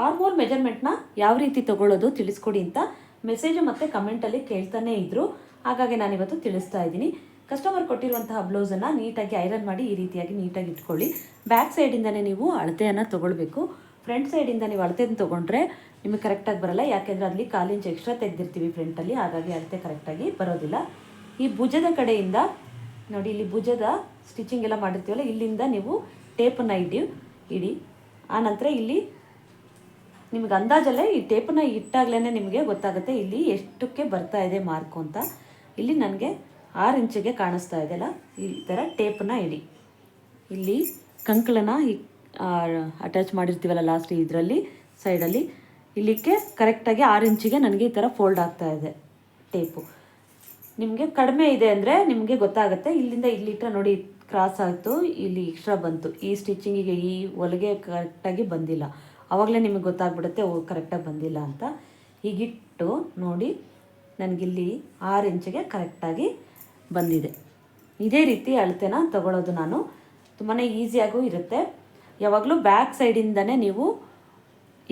Armhole ಮೆಜರ್ಮೆಂಟ್ನ ಯಾವ ರೀತಿ ತೊಗೊಳ್ಳೋದು ತಿಳಿಸ್ಕೊಡಿ ಅಂತ ಮೆಸೇಜು ಮತ್ತು ಕಮೆಂಟಲ್ಲಿ ಕೇಳ್ತಾನೇ ಇದ್ದರು. ಹಾಗಾಗಿ ನಾನಿವತ್ತು ತಿಳಿಸ್ತಾ ಇದ್ದೀನಿ. ಕಸ್ಟಮರ್ ಕೊಟ್ಟಿರುವಂತಹ ಬ್ಲೌಸನ್ನು ನೀಟಾಗಿ ಐರನ್ ಮಾಡಿ ಈ ರೀತಿಯಾಗಿ ನೀಟಾಗಿ ಇಟ್ಕೊಳ್ಳಿ. ಬ್ಯಾಕ್ ಸೈಡಿಂದನೇ ನೀವು ಅಳತೆಯನ್ನು ತೊಗೊಳ್ಬೇಕು. ಫ್ರಂಟ್ ಸೈಡಿಂದ ನೀವು ಅಳತೆಯನ್ನು ತೊಗೊಂಡ್ರೆ ನಿಮಗೆ ಕರೆಕ್ಟಾಗಿ ಬರೋಲ್ಲ. ಯಾಕೆಂದರೆ ಅಲ್ಲಿ 1/4 ಇಂಚ್ ಎಕ್ಸ್ಟ್ರಾ ತೆಗೆದಿರ್ತೀವಿ ಫ್ರಂಟಲ್ಲಿ, ಹಾಗಾಗಿ ಅಳತೆ ಕರೆಕ್ಟಾಗಿ ಬರೋದಿಲ್ಲ. ಈ ಭುಜದ ಕಡೆಯಿಂದ ನೋಡಿ, ಇಲ್ಲಿ ಭುಜದ ಸ್ಟಿಚಿಂಗ್ ಎಲ್ಲ ಮಾಡಿರ್ತೀವಲ್ಲ, ಇಲ್ಲಿಂದ ನೀವು ಟೇಪನ್ನು ಇಡಿ. ಆನಂತರ ಇಲ್ಲಿ ನಿಮಗೆ ಅಂದಾಜಲ್ಲೇ ಈ ಟೇಪನ್ನು ಇಟ್ಟಾಗಲೇ ನಿಮಗೆ ಗೊತ್ತಾಗುತ್ತೆ ಇಲ್ಲಿ ಎಷ್ಟಕ್ಕೆ ಬರ್ತಾ ಇದೆ ಮಾರ್ಕು ಅಂತ. ಇಲ್ಲಿ ನನಗೆ 6 ಇಂಚಿಗೆ ಕಾಣಿಸ್ತಾ ಇದೆಯಲ್ಲ, ಈ ಥರ ಟೇಪನ್ನು ಇಡಿ. ಇಲ್ಲಿ ಕಂಕಳನ ಅಟ್ಯಾಚ್ ಮಾಡಿರ್ತೀವಲ್ಲ ಲಾಸ್ಟ್ ಇದರಲ್ಲಿ ಸೈಡಲ್ಲಿ, ಇಲ್ಲಿಗೆ ಕರೆಕ್ಟಾಗಿ 6 ಇಂಚಿಗೆ ನನಗೆ ಈ ಥರ ಫೋಲ್ಡ್ ಆಗ್ತಾ ಇದೆ ಟೇಪು. ನಿಮಗೆ ಕಡಿಮೆ ಇದೆ ಅಂದರೆ ನಿಮಗೆ ಗೊತ್ತಾಗುತ್ತೆ. ಇಲ್ಲಿಂದ ಇಲ್ಲಿಟ್ಟರೆ ನೋಡಿ ಕ್ರಾಸ್ ಆಯಿತು, ಇಲ್ಲಿ ಎಕ್ಸ್ಟ್ರಾ ಬಂತು. ಈ ಸ್ಟಿಚಿಂಗಿಗೆ ಈ ಹೊಲಿಗೆ ಕರೆಕ್ಟಾಗಿ ಬಂದಿಲ್ಲ, ಆವಾಗಲೇ ನಿಮಗೆ ಗೊತ್ತಾಗ್ಬಿಡುತ್ತೆ ಕರೆಕ್ಟಾಗಿ ಬಂದಿಲ್ಲ ಅಂತ. ಹೀಗಿಟ್ಟು ನೋಡಿ ನನಗಿಲ್ಲಿ 6 ಇಂಚಿಗೆ ಕರೆಕ್ಟಾಗಿ ಬಂದಿದೆ. ಇದೇ ರೀತಿ ಅಳತೆನ ತಗೊಳ್ಳೋದು ನಾನು. ತುಂಬಾ ಈಸಿಯಾಗೂ ಇರುತ್ತೆ. ಯಾವಾಗಲೂ ಬ್ಯಾಕ್ ಸೈಡಿಂದನೇ ನೀವು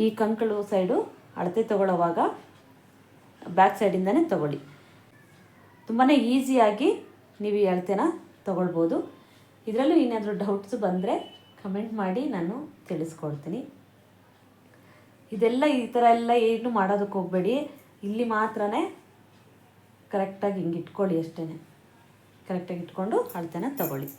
ಈ ಕಂಕಳು ಸೈಡು ಅಳತೆ ತೊಗೊಳ್ಳೋವಾಗ ಬ್ಯಾಕ್ ಸೈಡಿಂದನೇ ತೊಗೊಳ್ಳಿ. ತುಂಬಾ ಈಸಿಯಾಗಿ ನೀವು ಈ ಅಳತೆನ ತೊಗೊಳ್ಬೋದು. ಇದರಲ್ಲೂ ಏನಾದರೂ ಡೌಟ್ಸ್ ಬಂದರೆ ಕಮೆಂಟ್ ಮಾಡಿ, ನಾನು ತಿಳಿಸ್ಕೊಡ್ತೀನಿ. ಇದೆಲ್ಲ ಈ ಥರ ಎಲ್ಲ ಏನು ಮಾಡೋದಕ್ಕೆ ಹೋಗಬೇಡಿ. ಇಲ್ಲಿ ಮಾತ್ರ ಕರೆಕ್ಟಾಗಿ ಹಿಂಗೆ ಇಟ್ಕೊಳ್ಳಿ ಅಷ್ಟೇ. ಕರೆಕ್ಟಾಗಿ ಇಟ್ಕೊಂಡು ಅಳತೆನ ತೊಗೊಳ್ಳಿ.